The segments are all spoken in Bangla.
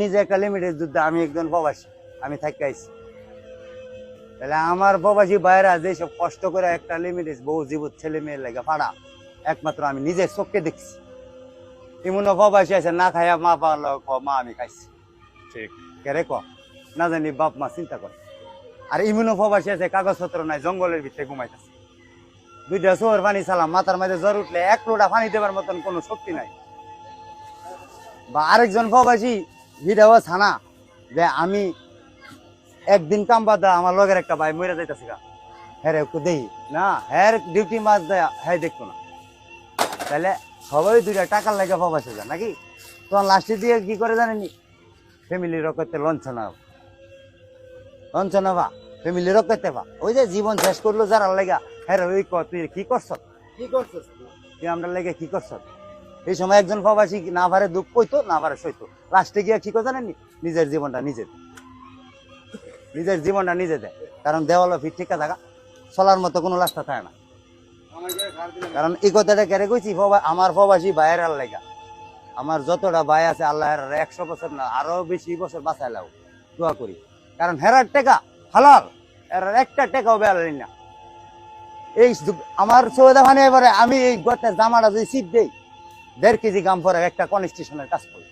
নিজে একটা লিমিটের যুদ্ধে আমি একজন প্রবাসী, আমি থাকি আইছি। তাহলে আমার প্রবাসী বাইরা যেসব কষ্ট করে একটা লিমিটেড বউ জীবত ছেলে মেয়ের লেগে ফাড়া, একমাত্র আমি নিজের চোখকে দেখছি। এমন প্রবাসী আছে না খাইয়া মা পাওয়ার মা আমি খাইছি, ঠিক কেরে ক না জানি বাপ মা চিন্তা করে। আর ইমুনো প্রবাসী আছে কাগজপত্র নাই, জঙ্গলের ভিতরে ঘুমাইতেছে। দুইটা চোর পানি চালাম, মাথার মাঝে জ্বর উঠলে এক লোটা পানি দেবার মতন কোনো শক্তি নাই। বা আরেকজন প্রবাসী ভিডিও ছানা যে আমি একদিন কাম বাদ আমার লগের একটা ভাই মরে যাইতেছে গা, হ্যাঁ একটু দেখি না, হ্যাঁ ডিউটি মাছ দেয়, হ্যাঁ দেখতো না। তাহলে সবাই দুইটা টাকার লাগে প্রবাসে যায় নাকি? তখন লাস্টে দিয়ে কি করে জানেনি, ফ্যামিলি রক্ষাতে লঞ্চনা বা ফ্যামিলি রক্ষাতে বা ওই যে জীবন শেষ করলো যারা লেগা, হ্যাঁ ওই তুই কি করছ, তুই আমরা লেগে কি করছ। এই সময় একজন প্রবাসী না পারে দুঃখ কইতো, না পারে সইতো, লাস্টে গিয়ে কি করে জানেনি, নিজের জীবনটা নিজে দেয়। কারণ দেওয়ালো ফিট ঠিক থাকা চলার মতো কোনো রাস্তা থাকে না। কারণ এই কথাটা কেড়ে কইছি, আমার প্রবাসী ভাইয়ের লেগা, আমার যতটা ভাই আছে আল্লাহ 100 বছর না আরো বেশি বছর বাঁচায় লাও দোয়া করি। কারণ হেরার টেকা হালাল, এরার একটা টেকাও বেড়ালি না। এই আমার সৌদা ভানে এবারে আমি এই গতে জামাটা যদি সিট দেই 1.5 কেজি গাম পরে একটা কনস্ট্রাকশনের কাজ করি,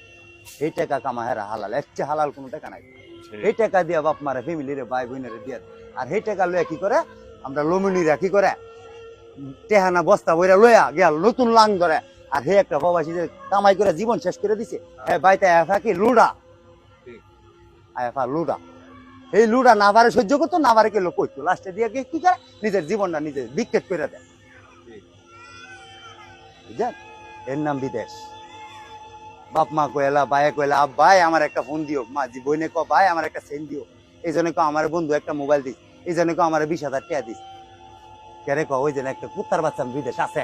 এই টাকা কামা হেরা হালাল, এর চেয়ে হালাল কোনো টাকা নাই। এই টাকা দিয়ে বাপ মারে ফ্যামিলিরে ভাই বোনের দিয়ে, আর সেই টাকা লইয়া কি করে আমরা লমিনীরা কি করে টেহানা বস্তা বইরা লইয়া গেল নতুন লাং ধরে। আর হে একটা প্রবাসী যে কামাই করে জীবন শেষ করে দিছে, হ্যাঁ বাইতে আফা কি লুডা, আফা লুডা, এই লুডা না পারে সহ্য করতো, না পারে কে লোক করতো, লাস্টে দিয়ে কি করে নিজের জীবনটা নিজে বিক্ষেপ করে দেয়। বুঝলেন, এর নাম বিদেশ। বাপ মা কয়লা ভাইয়া কয়লা ভাই আমার একটা ফোন দিও, মা জি বইনে ক ভাই আমার একটা সেন দিও, এই জন্য কো আমার বন্ধু একটা মোবাইল দিস, এই জন্য কো আমার 20,000 টাকা দিস। কেরে ক ওই যে একটা কুত্তার বাচ্চা বিদেশ আছে,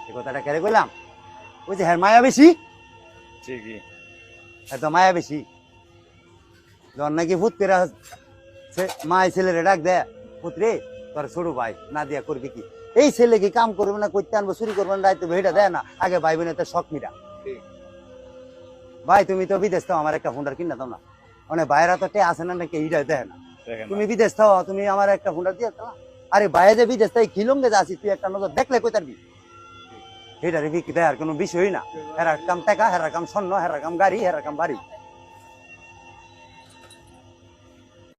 এই কথাটা কেরে কইলাম, ওই যে হ্যাঁ মায়া বেশি, ঠিকই এত মায়া বেশি। যখন নাকি পুত্রেরা মায় ছেলেরে ডাক দেয়, পুত্রে তোর ছোট ভাই না দিয়া করবি কি, এই ছেলে কি কাম করবে না, করতে আনবো চুরি করবো না, দায়িত্ব এটা দেয় না, আগে ভাই বোনের তো শখ মিটা। ভাই তুমি তো বিদেশ থাও, আমার একটা ফোনটা কিনা দাও না, মানে বাইরা তো টে আছে না নাকি এইটা দেয় না, তুমি বিদেশ থাও তুমি আমার একটা ফোনটা দিয়ে দাও। আরে বাইরে যে বিদেশ তাই খিলুঙ্গে যাচ্ছি, তুই একটা নজর দেখলে কই তারবি, এটা রে বিক্রি দেয় আর কোনো বিষয়ই না। হেরার কাম টাকা, হেরার কাম স্বর্ণ, হেরার কাম গাড়ি, হেরার কাম বাড়ি।